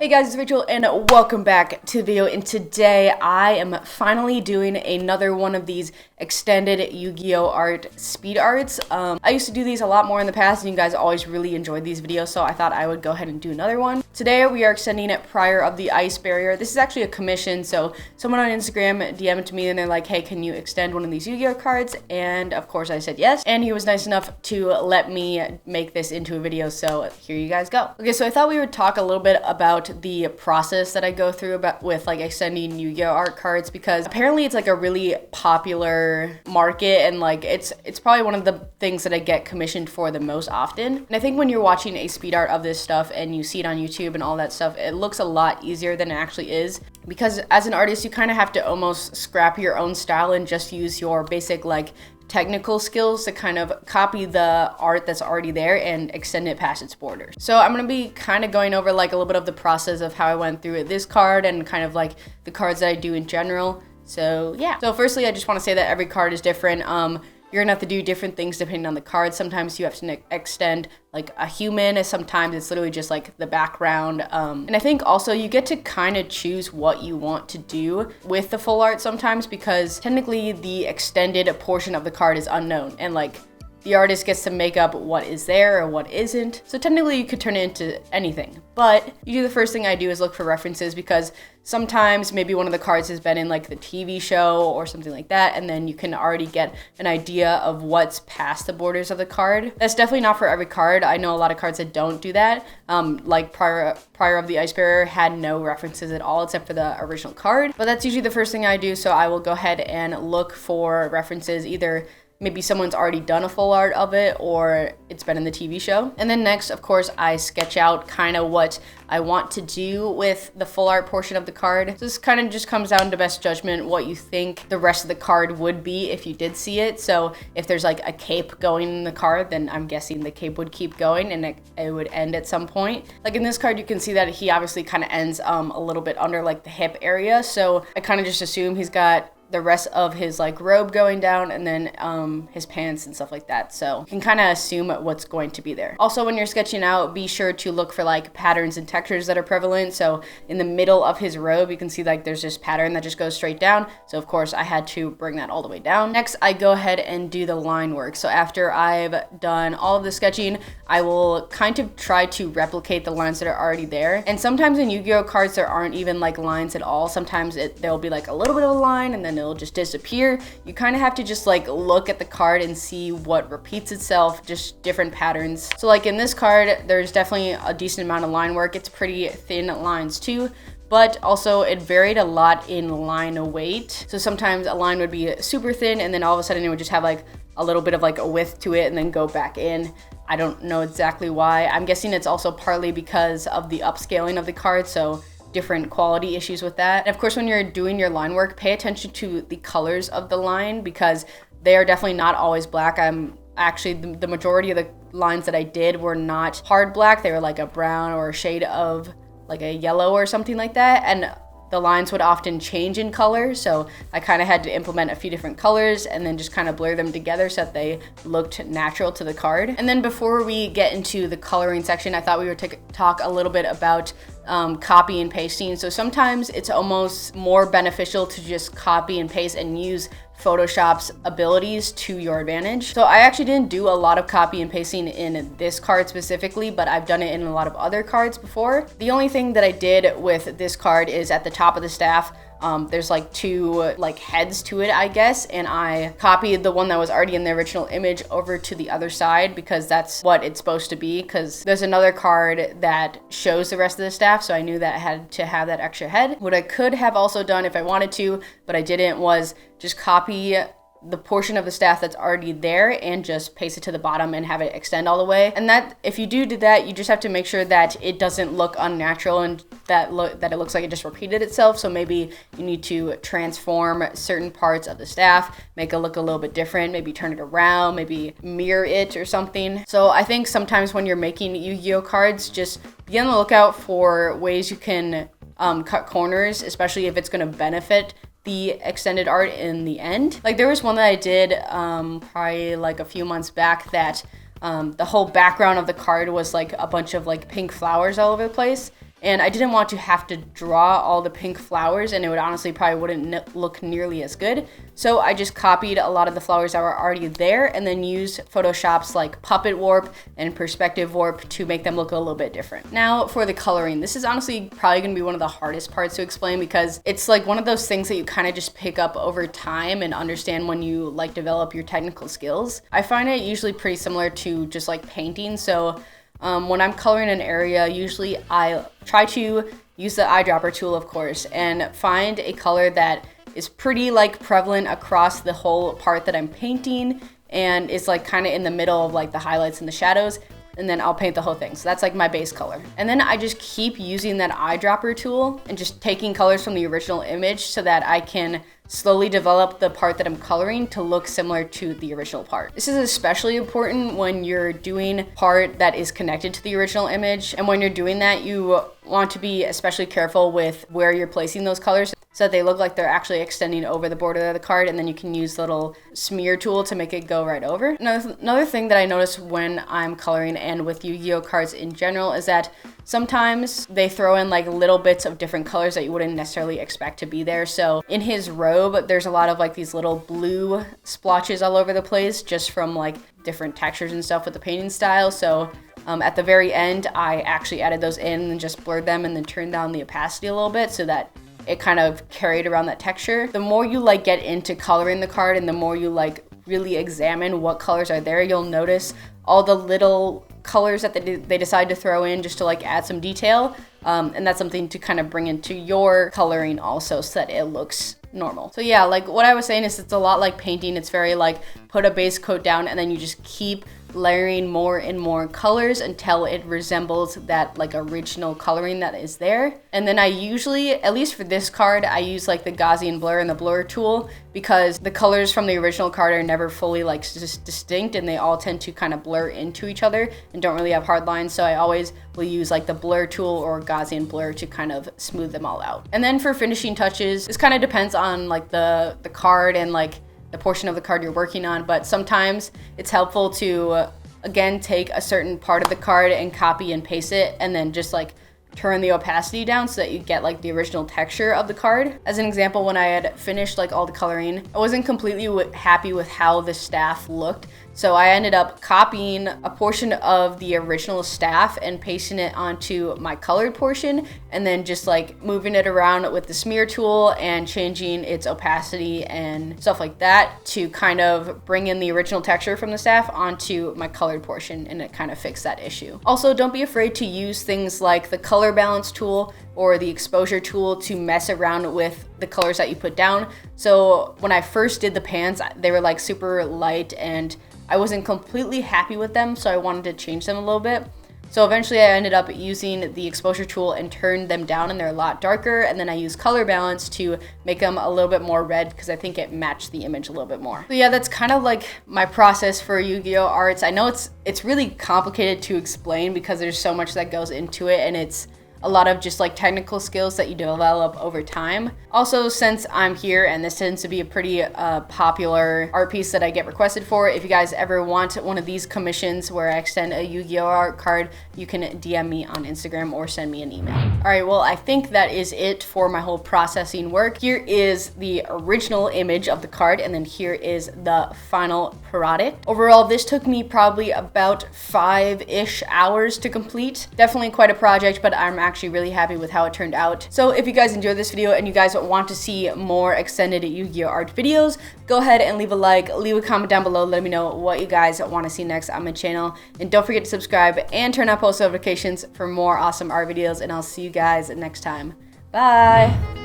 Hey guys, it's Rachel and welcome back to the video, and today I am finally doing another one of these extended Yu-Gi-Oh art speed arts. I used to do these a lot more in the past and you guys always really enjoyed these videos, so I thought I would go ahead and do another one. Today we are extending it Prior of the Ice Barrier. This is actually a commission, so someone on Instagram DM'd to me and they're like, hey, can you extend one of these Yu-Gi-Oh cards? And of course I said yes, and he was nice enough to let me make this into a video, so here you guys go. Okay, so I thought we would talk a little bit about the process that I go through with like extending Yu-Gi-Oh art cards, because apparently it's like a really popular market and like it's probably one of the things that I get commissioned for the most often. And I think when you're watching a speed art of this stuff and you see it on YouTube and all that stuff, it looks a lot easier than it actually is, because as an artist you kind of have to almost scrap your own style and just use your basic like technical skills to kind of copy the art that's already there and extend it past its borders. So I'm gonna be kind of going over like a little bit of the process of how I went through this card and kind of like the cards that I do in general. So yeah. So firstly, I just want to say that every card is different. You're gonna have to do different things depending on the card. Sometimes you have to extend like a human, and sometimes it's literally just like the background. And I think also you get to kind of choose what you want to do with the full art sometimes, because technically the extended portion of the card is unknown and like the artist gets to make up what is there or what isn't. So technically you could turn it into anything. But usually the first thing I do is look for references, because sometimes maybe one of the cards has been in like the TV show or something like that, and then you can already get an idea of what's past the borders of the card. That's definitely not for every card. I know a lot of cards that don't do that. Like Prior of the Ice Barrier had no references at all except for the original card. But that's usually the first thing I do, so I will go ahead and look for references, either maybe someone's already done a full art of it or it's been in the TV show. And then next, of course, I sketch out kind of what I want to do with the full art portion of the card. So this kind of just comes down to best judgment, what you think the rest of the card would be if you did see it. So if there's like a cape going in the card, then I'm guessing the cape would keep going and it would end at some point. Like in this card, you can see that he obviously kind of ends a little bit under like the hip area. So I kind of just assume he's got the rest of his like robe going down and then his pants and stuff like that. So you can kind of assume what's going to be there. Also, when you're sketching out, be sure to look for like patterns and textures that are prevalent. So in the middle of his robe, you can see like there's this pattern that just goes straight down. So of course I had to bring that all the way down. Next, I go ahead and do the line work. So after I've done all of the sketching, I will kind of try to replicate the lines that are already there. And sometimes in Yu-Gi-Oh cards, there aren't even like lines at all. Sometimes there'll be like a little bit of a line and then it'll just disappear. You kind of have to just like look at the card and see what repeats itself, just different patterns. So like in this card, there's definitely a decent amount of line work. It's pretty thin lines too, but also it varied a lot in line weight. So sometimes a line would be super thin and then all of a sudden it would just have like a little bit of like a width to it and then go back in. I don't know exactly why. I'm guessing it's also partly because of the upscaling of the card, so different quality issues with that. And of course, when you're doing your line work, pay attention to the colors of the line, because they are definitely not always black. I'm actually, the majority of the lines that I did were not hard black. They were like a brown or a shade of like a yellow or something like that. And the lines would often change in color, so I kind of had to implement a few different colors and then just kind of blur them together so that they looked natural to the card. And then before we get into the coloring section, I thought we would talk a little bit about copy and pasting. So sometimes it's almost more beneficial to just copy and paste and use Photoshop's abilities to your advantage. So I actually didn't do a lot of copy and pasting in this card specifically, but I've done it in a lot of other cards before. The only thing that I did with this card is at the top of the staff, there's like two like heads to it, I guess, and I copied the one that was already in the original image over to the other side because that's what it's supposed to be, because there's another card that shows the rest of the staff, so I knew that I had to have that extra head. What I could have also done if I wanted to, but I didn't, was just copy the portion of the staff that's already there and just paste it to the bottom and have it extend all the way. And that, if you do that, you just have to make sure that it doesn't look unnatural and that it looks like it just repeated itself. So maybe you need to transform certain parts of the staff, make it look a little bit different, maybe turn it around, maybe mirror it or something. So I think sometimes when you're making Yu-Gi-Oh cards, just be on the lookout for ways you can cut corners, especially if it's going to benefit the extended art in the end. Like there was one that I did probably like a few months back that the whole background of the card was like a bunch of like pink flowers all over the place. And I didn't want to have to draw all the pink flowers, and it would honestly probably wouldn't look nearly as good. So I just copied a lot of the flowers that were already there and then used Photoshop's like puppet warp and perspective warp to make them look a little bit different. Now for the coloring, this is honestly probably gonna be one of the hardest parts to explain because it's like one of those things that you kind of just pick up over time and understand when you like develop your technical skills. I find it usually pretty similar to just like painting. So when I'm coloring an area, usually I try to use the eyedropper tool, of course, and find a color that is pretty like prevalent across the whole part that I'm painting and is like kind of in the middle of like the highlights and the shadows, and then I'll paint the whole thing. So that's like my base color. And then I just keep using that eyedropper tool and just taking colors from the original image so that I can slowly develop the part that I'm coloring to look similar to the original part. This is especially important when you're doing part that is connected to the original image. And when you're doing that, you want to be especially careful with where you're placing those colors so that they look like they're actually extending over the border of the card, and then you can use the little smear tool to make it go right over. Another thing that I notice when I'm coloring and with Yu-Gi-Oh cards in general is that sometimes they throw in like little bits of different colors that you wouldn't necessarily expect to be there. So in his robe, there's a lot of like these little blue splotches all over the place just from like different textures and stuff with the painting style. So at the very end, I actually added those in and just blurred them and then turned down the opacity a little bit so that it kind of carried around that texture. The more you like get into coloring the card and the more you like really examine what colors are there, you'll notice all the little colors that they decide to throw in just to like add some detail. And that's something to kind of bring into your coloring also so that it looks normal. So yeah, like what I was saying is it's a lot like painting. It's very like put a base coat down and then you just keep layering more and more colors until it resembles that like original coloring that is there. And then I usually, at least for this card, I use like the Gaussian blur and the blur tool because the colors from the original card are never fully like just distinct and they all tend to kind of blur into each other and don't really have hard lines. So I always will use like the blur tool or Gaussian blur to kind of smooth them all out. And then for finishing touches, this kind of depends on like the card and like the portion of the card you're working on, but sometimes it's helpful to again take a certain part of the card and copy and paste it and then just like turn the opacity down so that you get like the original texture of the card. As an example, when I had finished like all the coloring, I wasn't completely happy with how the staff looked. So I ended up copying a portion of the original staff and pasting it onto my colored portion and then just like moving it around with the smear tool and changing its opacity and stuff like that to kind of bring in the original texture from the staff onto my colored portion, and it kind of fixed that issue. Also, don't be afraid to use things like the color balance tool or the exposure tool to mess around with the colors that you put down. So when I first did the pants, they were like super light and I wasn't completely happy with them, so I wanted to change them a little bit. So eventually I ended up using the exposure tool and turned them down, and they're a lot darker. And then I used color balance to make them a little bit more red because I think it matched the image a little bit more. So yeah, that's kind of like my process for Yu-Gi-Oh arts. I know it's really complicated to explain because there's so much that goes into it, and it's a lot of just like technical skills that you develop over time. Also, since I'm here and this tends to be a pretty popular art piece that I get requested for, if you guys ever want one of these commissions where I extend a Yu-Gi-Oh art card, you can DM me on Instagram or send me an email. All right, well, I think that is it for my whole processing work. Here is the original image of the card, and then here is the final product. Overall, this took me probably about 5-ish hours to complete. Definitely quite a project, but I'm actually really happy with how it turned out. So if you guys enjoyed this video and you guys want to see more extended Yu-Gi-Oh art videos, go ahead and leave a like, leave a comment down below, let me know what you guys want to see next on my channel, and don't forget to subscribe and turn on post notifications for more awesome art videos, and I'll see you guys next time. Bye!